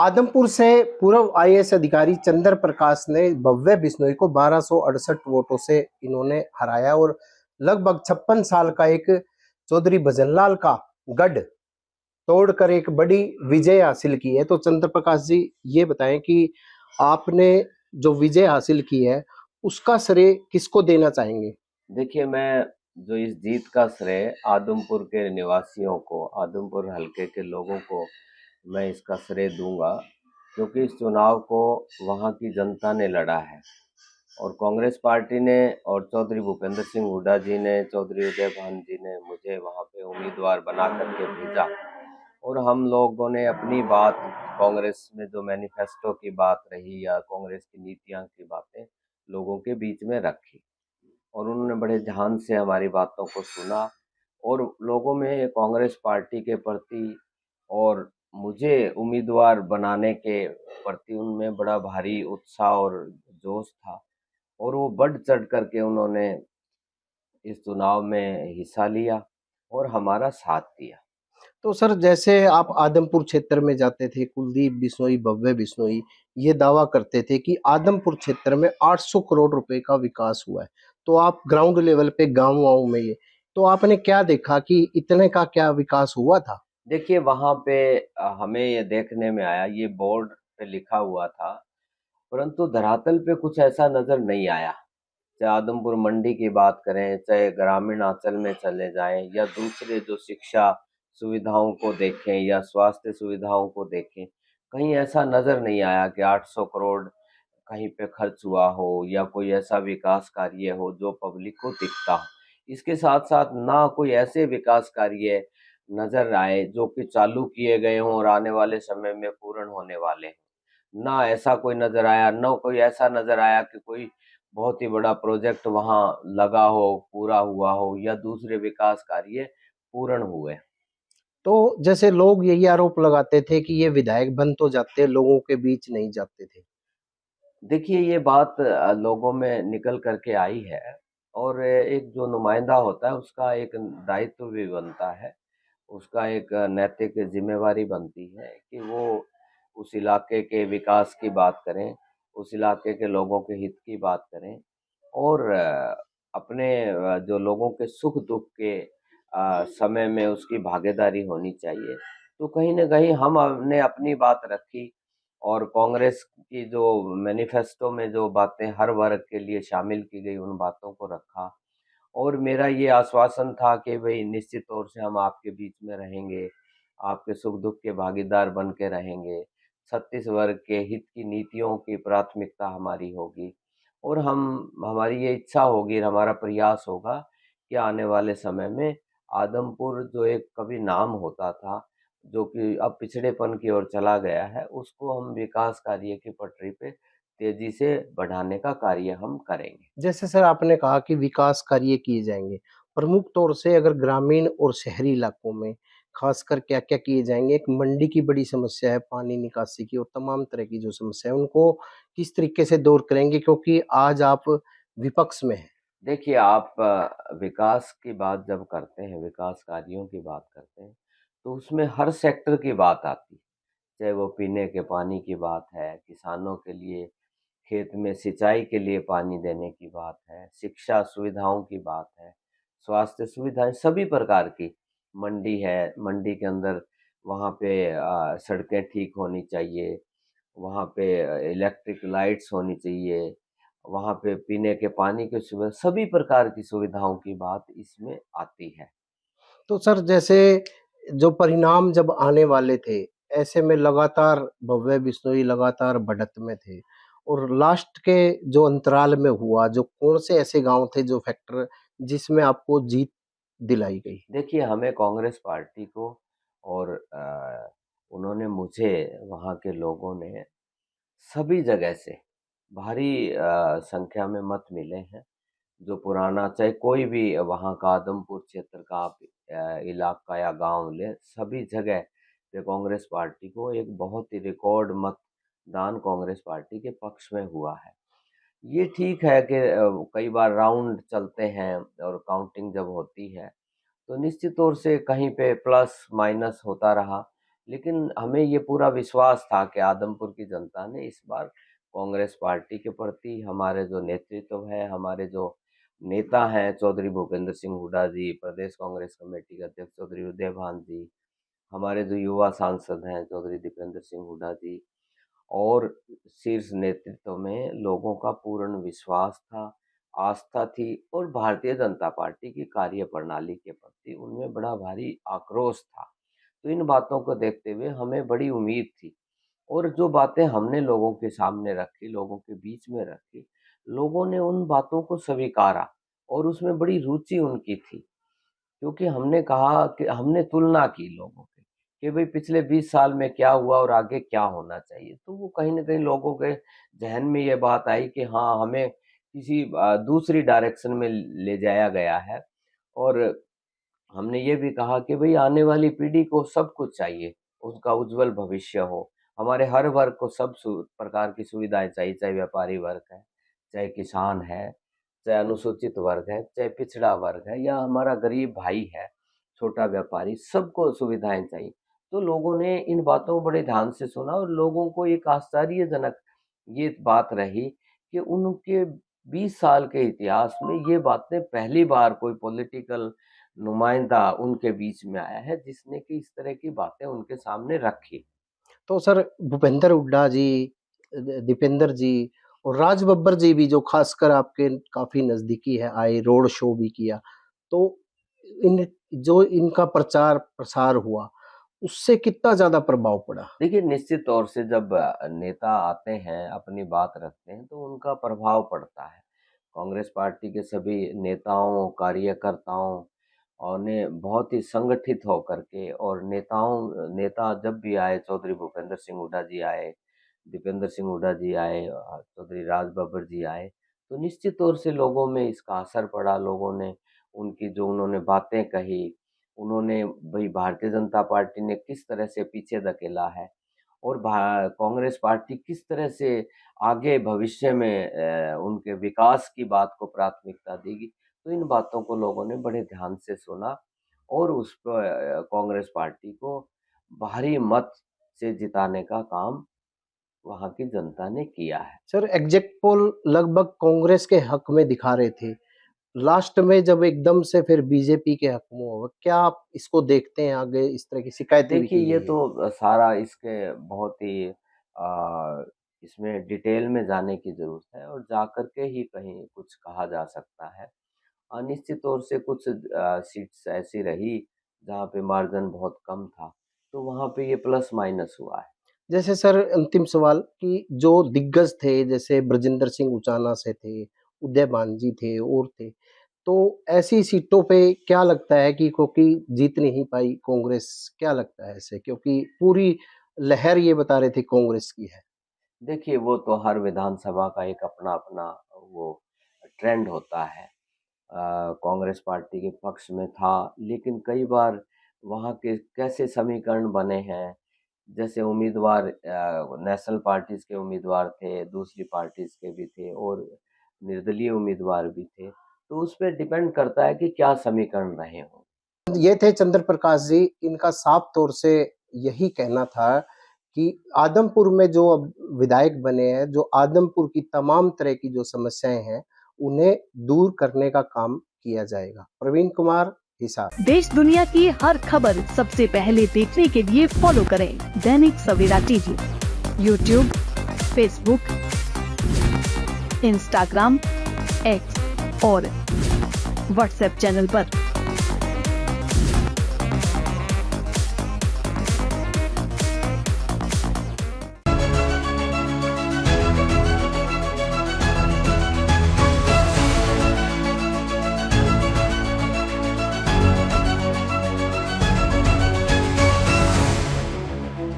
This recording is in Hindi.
आदमपुर से पूर्व आईएएस अधिकारी चंद्र प्रकाश ने भव्य बिश्नोई को 1268 वोटों से इन्होंने हराया और लगभग 56 साल का एक चौधरी भजनलाल का गढ़ तोड़कर एक बड़ी विजय हासिल की है। तो चंद्र प्रकाश जी, ये बताएं कि आपने जो विजय हासिल की है उसका श्रेय किसको देना चाहेंगे? देखिए, मैं जो इस जीत का श्रेय आदमपुर के निवासियों को, आदमपुर हलके के लोगों को मैं इसका श्रेय दूंगा, क्योंकि इस चुनाव को वहाँ की जनता ने लड़ा है और कांग्रेस पार्टी ने और चौधरी भूपेंद्र सिंह हुड्डा जी ने, चौधरी उदय भान जी ने मुझे वहाँ पे उम्मीदवार बना करके भेजा और हम लोगों ने अपनी बात, कांग्रेस में जो मैनिफेस्टो की बात रही या कांग्रेस की नीतियाँ की बातें लोगों के बीच में रखी और उन्होंने बड़े ध्यान से हमारी बातों को सुना और लोगों में कांग्रेस पार्टी के प्रति और मुझे उम्मीदवार बनाने के प्रति उनमें बड़ा भारी उत्साह और जोश था और वो बढ़ चढ़ करके उन्होंने इस चुनाव में हिस्सा लिया और हमारा साथ दिया। तो सर, जैसे आप आदमपुर क्षेत्र में जाते थे, कुलदीप बिश्नोई, भव्य बिश्नोई ये दावा करते थे कि आदमपुर क्षेत्र में 800 करोड़ रुपए का विकास हुआ है। तो आप ग्राउंड लेवल पे गाँव-वाँव में ये तो आपने क्या देखा कि इतने का क्या विकास हुआ था? देखिए, वहाँ पे हमें ये देखने में आया, ये बोर्ड पे लिखा हुआ था, परंतु धरातल पे कुछ ऐसा नज़र नहीं आया। चाहे आदमपुर मंडी की बात करें, चाहे ग्रामीण अंचल में चले जाएं या दूसरे जो शिक्षा सुविधाओं को देखें या स्वास्थ्य सुविधाओं को देखें, कहीं ऐसा नज़र नहीं आया कि 800 करोड़ कहीं पे खर्च हुआ हो या कोई ऐसा विकास कार्य हो जो पब्लिक को दिखता हो। इसके साथ साथ ना कोई ऐसे विकास कार्य नज़र आए जो कि चालू किए गए हों और आने वाले समय में पूर्ण होने वाले हों। ना ऐसा कोई नज़र आया, ना कोई ऐसा नज़र आया कि कोई बहुत ही बड़ा प्रोजेक्ट वहाँ लगा हो, पूरा हुआ हो या दूसरे विकास कार्य पूर्ण हुए। तो जैसे लोग यही आरोप लगाते थे कि ये विधायक बन तो जाते, लोगों के बीच नहीं जाते थे। देखिए, ये बात लोगों में निकल कर के आई है और एक जो नुमाइंदा होता है उसका एक दायित्व भी बनता है, उसका एक नैतिक ज़िम्मेवारी बनती है कि वो उस इलाके के विकास की बात करें, उस इलाके के लोगों के हित की बात करें और अपने जो लोगों के सुख-दुःख के समय में उसकी भागीदारी होनी चाहिए। तो कहीं न कहीं हमने अपनी बात रखी और कांग्रेस की जो मैनिफेस्टो में जो बातें हर वर्ग के लिए शामिल की गई, उन बातों को रखा और मेरा ये आश्वासन था कि भई निश्चित तौर से हम आपके बीच में रहेंगे, आपके सुख-दुःख के भागीदार बन के रहेंगे, छत्तीस वर्ग के हित की नीतियों की प्राथमिकता हमारी होगी और हमारी ये इच्छा होगी, हमारा प्रयास होगा कि आने वाले समय में आदमपुर जो एक कभी नाम होता था, जो कि अब पिछड़ेपन की ओर चला गया है, उसको हम विकास कार्य की पटरी पे तेज़ी से बढ़ाने का कार्य हम करेंगे। जैसे सर आपने कहा कि विकास कार्य किए जाएँगे। प्रमुख तौर से अगर ग्रामीण और शहरी इलाकों में खासकर क्या-क्या किए जाएँगे? एक मंडी की बड़ी समस्या है, पानी निकासी की और तमाम तरह की जो समस्या है, उनको किस तरीके से दूर करेंगे? क्योंकि आज आप विपक्ष में हैं। देखिए, आप विकास की बात जब करते हैं, विकास कार्यों की बात करते हैं, तो उसमें हर सेक्टर की बात आती है। चाहे वो पीने के पानी की बात है, किसानों के लिए खेत में सिंचाई के लिए पानी देने की बात है, शिक्षा सुविधाओं की बात है, स्वास्थ्य सुविधाएँ सभी प्रकार की। मंडी है, मंडी के अंदर वहाँ पे सड़कें ठीक होनी चाहिए, वहाँ पे इलेक्ट्रिक लाइट्स होनी चाहिए, वहाँ पे पीने के पानी की सुविधा, सभी प्रकार की सुविधाओं की बात इसमें आती है। तो सर, जैसे जो परिणाम जब आने वाले थे, ऐसे में लगातार भव्य बिश्नोई लगातार बढ़त में थे और लास्ट के जो अंतराल में हुआ, जो कौन से ऐसे गाँव थे जो फैक्टर जिसमें आपको जीत दिलाई गई? देखिए, हमें कांग्रेस पार्टी को और उन्होंने मुझे, वहाँ के लोगों ने सभी जगह से भारी संख्या में मत मिले हैं। जो पुराना, चाहे कोई भी वहाँ का आदमपुर क्षेत्र का आप इलाका या गाँव लें, सभी जगह पे कांग्रेस पार्टी को एक बहुत ही रिकॉर्ड मतदान कांग्रेस पार्टी के पक्ष में हुआ है। ये ठीक है कि कई बार राउंड चलते हैं और काउंटिंग जब होती है, तो निश्चित तौर से कहीं पे प्लस माइनस होता रहा, लेकिन हमें ये पूरा विश्वास था कि आदमपुर की जनता ने इस बार कांग्रेस पार्टी के प्रति, हमारे जो नेतृत्व है, हमारे जो नेता हैं चौधरी भूपेंद्र सिंह हुड्डा जी, प्रदेश कांग्रेस कमेटी के अध्यक्ष चौधरी उदय भान जी, हमारे जो युवा सांसद हैं चौधरी दीपेंद्र सिंह हुड्डा जी, और शीर्ष नेतृत्व में लोगों का पूर्ण विश्वास था, आस्था थी, और भारतीय जनता पार्टी की कार्य प्रणाली के प्रति उनमें बड़ा भारी आक्रोश था। तो इन बातों को देखते हुए हमें बड़ी उम्मीद थी, और जो बातें हमने लोगों के सामने रखी, लोगों के बीच में रखी, लोगों ने उन बातों को स्वीकारा और उसमें बड़ी रुचि उनकी थी। क्योंकि हमने कहा कि हमने तुलना की लोगों की कि भाई पिछले 20 साल में क्या हुआ और आगे क्या होना चाहिए। तो वो कहीं न कहीं लोगों के ज़हन में ये बात आई कि हाँ, हमें किसी दूसरी डायरेक्शन में ले जाया गया है, और हमने ये भी कहा कि भई आने वाली पीढ़ी को सब कुछ चाहिए, उसका उज्ज्वल भविष्य हो। हमारे हर वर्ग को सब प्रकार की सुविधाएँ चाहिए, चाहे व्यापारी वर्ग है, चाहे किसान है, चाहे अनुसूचित वर्ग है, चाहे पिछड़ा वर्ग है, या हमारा गरीब भाई है, छोटा व्यापारी, सबको सुविधाएँ चाहिए। तो लोगों ने इन बातों को बड़े ध्यान से सुना, और लोगों को एक आश्चर्यजनक ये बात रही कि उनके 20 साल के इतिहास में ये बातें पहली बार कोई पॉलिटिकल नुमाइंदा उनके बीच में आया है जिसने कि इस तरह की बातें उनके सामने रखी। तो सर भूपेंद्र हुड्डा जी, दीपेंद्र जी और राज बब्बर जी भी जो खासकर आपके काफी नजदीकी है, आए, रोड शो भी किया। तो इन जो इनका प्रचार प्रसार हुआ, उससे कितना ज्यादा प्रभाव पड़ा? देखिए, निश्चित तौर से जब नेता आते हैं, अपनी बात रखते हैं, तो उनका प्रभाव पड़ता है। कांग्रेस पार्टी के सभी नेताओं, कार्यकर्ताओं और ने बहुत ही संगठित होकर के, और नेता जब भी आए, चौधरी भूपेंद्र सिंह हुड्डा जी आए, दीपेंद्र सिंह हुड्डा जी आए, चौधरी राज बब्बर जी आए, तो निश्चित तौर से लोगों में इसका असर पड़ा। लोगों ने उनकी जो उन्होंने बातें कही, उन्होंने भई भारतीय जनता पार्टी ने किस तरह से पीछे धकेला है, और कांग्रेस पार्टी किस तरह से आगे भविष्य में उनके विकास की बात को प्राथमिकता देगी। तो इन बातों को लोगों ने बड़े ध्यान से सुना, और उस पर कांग्रेस पार्टी को भारी मत से जिताने का काम वहाँ की जनता ने किया है। सर एग्जिट पोल लगभग कांग्रेस के हक में दिखा रहे थे। लास्ट में जब एकदम से फिर बीजेपी के हक में हुआ, क्या आप इसको देखते हैं? आगे इस तरह की शिकायतें भी देखिए, की ये गई है। तो सारा इसके बहुत ही इसमें डिटेल में जाने की ज़रूरत है, और जाकर के ही कहीं कुछ कहा जा सकता है। निश्चित तौर से कुछ सीट्स ऐसी रही जहाँ पे मार्जिन बहुत कम था, तो वहाँ पे ये प्लस माइनस हुआ है। जैसे सर अंतिम सवाल कि जो दिग्गज थे, जैसे ब्रजेंद्र सिंह उचाना से थे, उदय भान जी थे और थे, तो ऐसी सीटों पे क्या लगता है कि क्योंकि जीत नहीं पाई कांग्रेस, क्या लगता है ऐसे? क्योंकि पूरी लहर ये बता रहे थे कांग्रेस की है। देखिए, वो तो हर विधानसभा का एक अपना-अपना वो ट्रेंड होता है। कांग्रेस पार्टी के पक्ष में था, लेकिन कई बार वहाँ के कैसे समीकरण बने हैं, जैसे उम्मीदवार नेशनल पार्टीज़ के उम्मीदवार थे, दूसरी पार्टीज़ के भी थे, और निर्दलीय उम्मीदवार भी थे। तो उस पे डिपेंड करता है कि क्या समीकरण रहे हों। ये थे चंद्र प्रकाश जी, इनका साफ तौर से यही कहना था कि आदमपुर में जो अब विधायक बने हैं, जो आदमपुर की तमाम तरह की जो समस्याएं हैं, उन्हें दूर करने का काम किया जाएगा। प्रवीण कुमार, हिसार। देश दुनिया की हर खबर सबसे पहले देखने के लिए फॉलो करें Dainik Savera TV, YouTube, Facebook, Instagram, X और व्हाट्सएप चैनल पर।